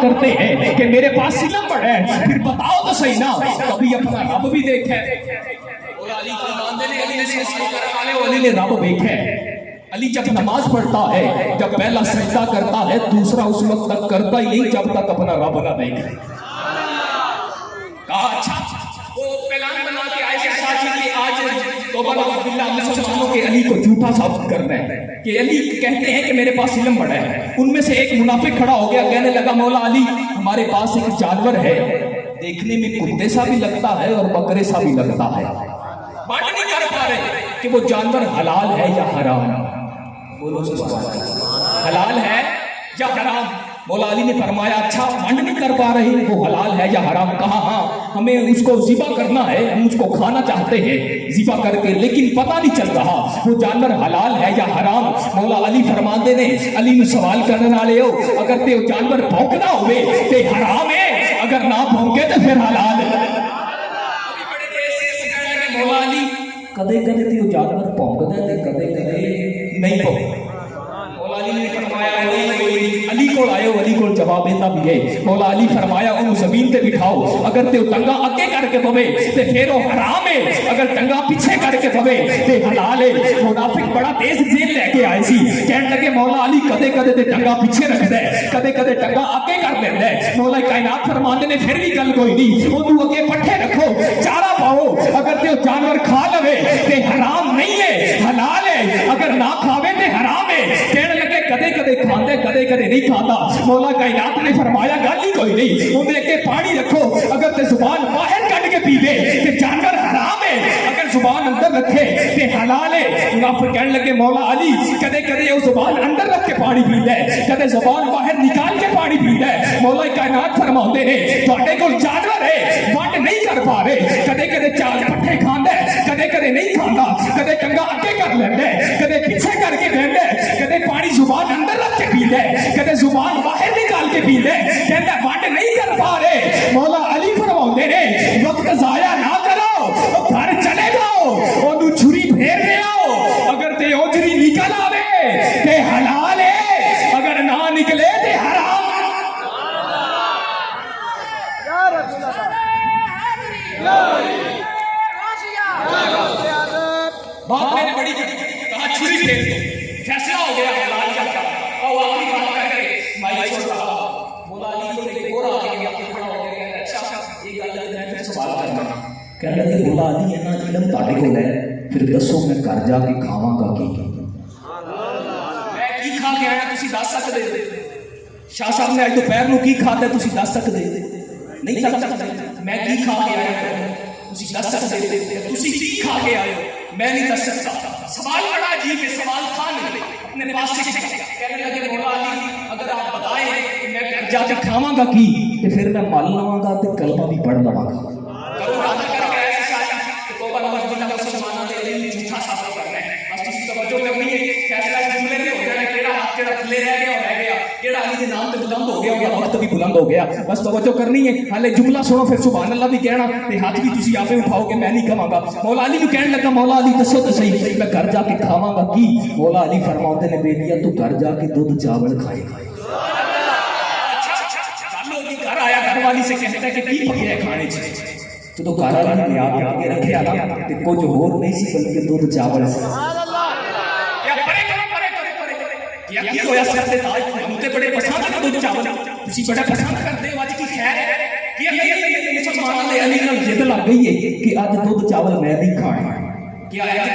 करते हैं कि मेरे पास सिलम है, फिर बताओ तो सही ना, कभी अपना रब भी देखे? अली ने रब देखे। अली जब नमाज पढ़ता है, जब पहला सजदा करता है, दूसरा उस वक्त तक करता ही नहीं जब तक अपना रब ना देखे। कहा अच्छा, वो पैगाम बना के आयशा शादी की आज मुसलमानों के अली को झूठा साबित करना है कि अली कहते हैं कि मेरे पास इल्म बड़ा है। उनमें से एक मुनाफिक खड़ा हो गया, कहने लगा मौला अली हमारे पास एक जानवर है, देखने में कुत्ते सा भी लगता है और बकरे सा भी लगता है, बात नहीं कर पा रहे कि वो जानवर हलाल है या हराम। बोलो हलाल है या हराम? मौला अली ने फरमाया अच्छा, मंड नहीं कर पा रहे वो हलाल है या हराम? कहा हाँ, हमें उसको ज़िबा करना है, हम उसको खाना चाहते हैं ज़िबा करके, लेकिन पता नहीं चल रहा वो जानवर हलाल है या हराम। मौला अली फरमाते ने अली ने सवाल करने वाले हो, अगर ते जानवर भौंकना होवे ते हराम है, अगर ना भौंके तो फिर हलाल है। मौला अली कदे कदे ते जानवर भौंकदा ते कदे कदे नहीं भौंकदा। मौला अली ने फरमाया अली को आयो, अली को जवाब देता भी है। मौला अली फरमाया उन जमीन पे बिठाओ, अगर ते टंगा आगे करके पवे ते फिर वो हराम है, अगर टंगा पीछे करके पवे ते हलाल है। मुनाफिक बड़ा तेज जेल लेके आए सी, कहने लगे मौला अली कदे कदे ते टंगा पीछे रखदा है, कदे कदे टंगा आगे कर देता है। मौला कायनात फरमाते ने फिर भी गल कोई नहीं, ओनू अगे पट्ठे रखो, चारा पाओ, अगर ते जानवर खा लवे ते हराम नहीं है, हलाल है, अगर ना खावे ते हराम है। कहने लगे कदे कदे खाते कदे कदे नहीं खाता। मौला कायनात ने फरमाया गल ही कोई नहीं, उन्हें के पानी रखो, अगर ते जुबान बाहर कट के पीवे ते जानवर हराम है, अगर जुबान अंदर रखे ते हलाल है। मुनाफिक कहने लगे मौला अली कदे कदे वो जुबान अंदर रख के पानी पीता है, कदे जुबान बाहर निकाल के पानी पीता है। मौला कायनात फरमाते हैं ਤੁਹਾਡੇ ਕੋਲ जानवर है, वंड नहीं कर पा रहे, कदे कदे चार पट्ठे खांदा है, कदे कदे नहीं खांदा, कदे टंगा आगे कर लेंदा है, कदे पीछे करके बहंदा है, कदे पानी जुबान अंदर रख के पीता है, कदे जुबान बाहर निकाल के पीता है, कहता वंड नहीं कर पा रहे। मौला अली फरमाते ने वक्त जाया ना करो, घर चले जाओ, ओनू छुरी फेर दे आओ, अगर ते ओजरी निकल आवे ते हलाल है, अगर ना निकले ते हराम। बात मैंने बड़ी कहा छुरी फेर दो, फैसला हो गया हलाल का। और आखिरी बात करके माइक छोड़ रहा, मौला अली को लेके गोरा आ गया, खड़ा हो गया, अच्छा ये गल मैं फिर सवाल करना। कहने लगे मौला अली इन्ना इल्म ਤੁਹਾਡੇ ਕੋਲ है, फिर दसो मैं घर जाके खावांगा की? मैं की खा के आया तुसी दस सकदे? शाह साहब ने आज दोपहर ਨੂੰ की खादा तुसी दस सकदे? नहीं दस सकदे। मैं की खा के आया तुसी दस सकदे? तुसी की खा के आए हो, मैं नहीं दस सकता। सवाल बड़ा अजीब है, सवाल था नहीं अपने पास से। कहने लगे मौला अली अगर आप बताएं कि मैं घर जाके खावांगा की तो फिर मैं मल लवांगा ते कलमा भी पढ़ लवांगा। मुसलमानों के लिए झूठा साबित करना है, बस तुसी तवज्जो करनी है। फैसला जुमले में हो जाना, केड़ा हाथ केड़ा थले रह गया रह गया, केड़ा अली के नाम पे बुलंद हो गया या वक्त भी बुलंद हो गया, बस तवज्जो करनी है। हाले जुमला सुनो फिर सुभान अल्लाह भी कहना ते हाथ भी तुसी आपे उठाओगे, मैं नहीं कहांगा। मौला अली को कहने लगा मौला अली दसो तो सही मैं घर जाके खावांगा की? मौला अली फरमाते ने बेटिया तू घर जाके दूध चावल खाएगा। घर आया, घर वाली से कहता है कि की पकिया है खाने से, तो घर वाली ने आके रखे आला ते कुछ और नहीं सी बल्कि दूध चावल से। या परे या की होया सर ते ताज हमते बड़े पसंद है दूध चावल, तुसी बड़ा पसंद करते हो। आज की खैर है कि मुसलमानों ने अली नाल जिद लग गई है कि आज दूध चावल मैं नहीं खाना। क्या है कि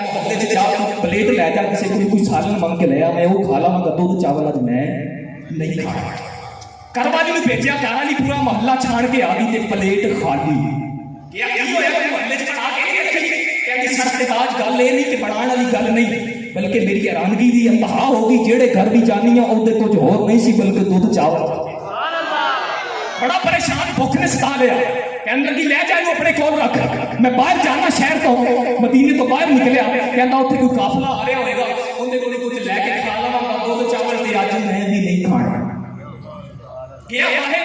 मोहल्ले च चावल प्लेट ले जा, किसी को कोई सालन मंग के ले आ, मैं वो खा लावांगा, दूध चावल आज मैं नहीं खाना। करवाली ने भेजा, काराली पूरा मोहल्ला छाड़ के आ गई ते प्लेट खाली। क्या होया कि मोहल्ले च बना के रखी, कहंदी सरताज गल ए नहीं कि बनाने वाली गल नहीं, बल्कि मेरी हैरानगी दी इंतहा होगी, जेड़े घर भी जानी है ओदे कुछ होर नहीं सी बल्कि दूध चावल। बड़ा परेशान भुख ने सता लिया, कहने लगी ले जा अपने कोल रख, मैं बाहर जाना शहर तो मदीने तो बाहर निकलिया, कहता उत्थे कोई काफिला आ रहा होगा, उहदे कोल कुछ लेके खा लवांगा, दूध चावल ते अज मैं भी नहीं खाना। गया बाहर,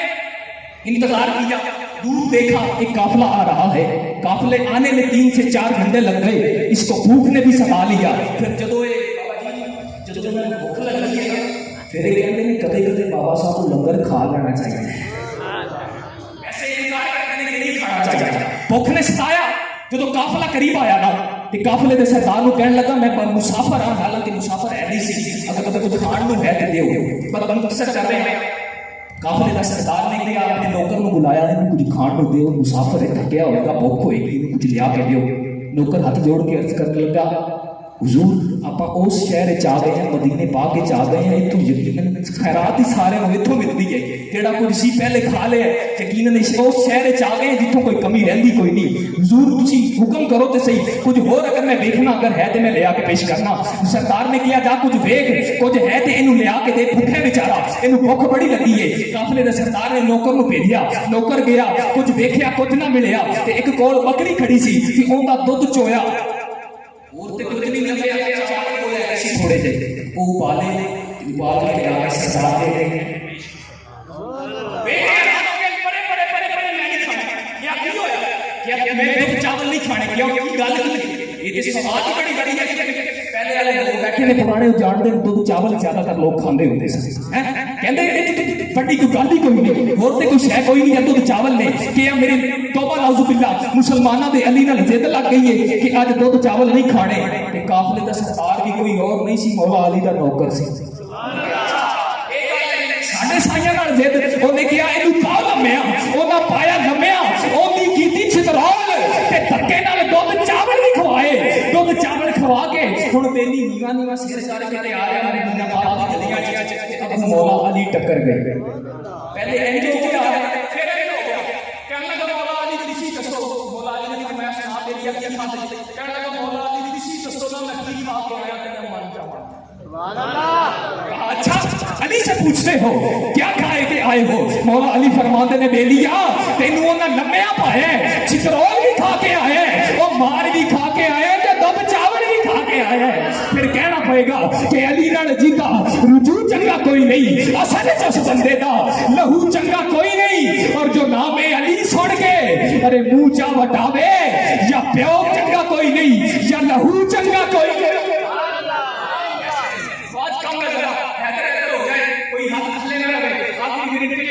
इंतजार किया, दूर देखा एक काफिला आ रहा है, काफिले आने में 3 से 4 घंटे लग गए, इसको भूख ने भी सता लिया। फिर जो भूख लग रही है फिर कहते हैं कदे कदे बाबा साहब को लंगर खा लेना चाहिए, ऐसे इनकार करने के नहीं खाना चाहिए। भुख ने सताया, जो काफिला करीब आया ना ते काफिले दे सरदार नु कहन लगा मैं मुसाफिर हां, हालांकि मुसाफिर है नहीं सी, अगर कुछ खाण नु है ते दियो, पर बंद कर सकते हैं। काफिले दा सरदार ने कहा अपने नौकर नु बुलाया, इन्हें कुछ खाण नु दियो, मुसाफिर है, थकिया होगा, भुख होएगी, कुछ लिया के दियो। नौकर हाथ जोड़ के अर्ज करने लगा, हुजूर आपां उस शहर च आ गए हैं, मदीने पाक च आ गए हैं, इत्थों यकीनन खैरात ही सारे नूं इत्थों मिलदी है, जेड़ा कुछ सी पहले खा लिया यकीनन उस शहर च आ गए हैं जित्थों कोई कमी रहिंदी कोई नहीं। हुजूर तुसीं हुक्म करो ते सही, कुछ होर अगर मैं वेखना अगर है ते मैं लिया के पेश करना। सरदार ने कहा जा कुछ वेख, कुछ है ते इनू लिया के दे, भुखे बेचारा, इनू भुख बड़ी लगी है। काफिले दे सरदार ने नौकर नूं भेजिया, नौकर गया, कुछ वेख्या कुछ ना मिलिया, ते एक कोल बकरी खड़ी सी कि ओंदा दुध चोया, और ते कुछ नहीं लगे, चावल कोले ऐसी थोड़े जे वो उबाले के आगे सरदार दे वे हैरान हो गए, बड़े मैं नहीं खाने, क्या की होया, क्या मैं दुध चावल नहीं खाने, क्यों की गल ये सवाल ही बड़ी है। पहले वाले लोग बैठे ने पुराने जानते दुध चावल ज्यादातर लोग खाते होते हैं, कहते बड़ी कोई गल ही कोई नहीं, होर ते कोई शै कोई नहीं है, दुध चावल ने कि मेरे तौबा नाउजुबिल्ला मुसलमानों के अली नाल जिद लग गई है कि अज दुध चावल नहीं खाने। काफिले का सरदार भी कोई और नहीं सी, मौला अली का नौकर सी। साडे साइयां नाल जिद ओने किया इनू पा लम्या, ओना पाया लम्या, ओदी कीती छितरौल ते धक्के नाल दुध चावल भी खवाए, दुध चावल खवा के हुण बेली नीवा सिर करके आ रहा है मदीना पाक दी गलियां च, अबू मौला अली टक्कर गए। पहले इंज हो गया, फिर इंज हो गया, कहने लगा मौला अली किसी दसो, मौला अली ने फरमाया सुना दे दिया क्या खाते, कहने लगा मौला अली किसी दसो ना मैं की खा के आया, मैं मर जाऊं। सुभान अल्लाह। अच्छा अली से पूछते हो क्या खाए के आए हो, मौला अली फरमाते ने बेलिया तेनू ओना लम्या पाया, चितरौल भी खा के आया, और मार भी खा के आया, दुध चावल भी खा के आया। फिर कहना पड़ेगा कि अली नाल जीता रुजू चंगा कोई नहीं, असल च उस बंदे दा लहू चंगा कोई नहीं, और जो नाम अली सुन के अरे मुंह चा वटावे, या प्यो चंगा कोई नहीं या लहू चंगा कोई नहीं।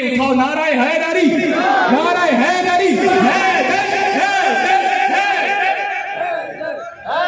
उठाओ नाराए हैदरी, नाराए हैदरी, हैदरी,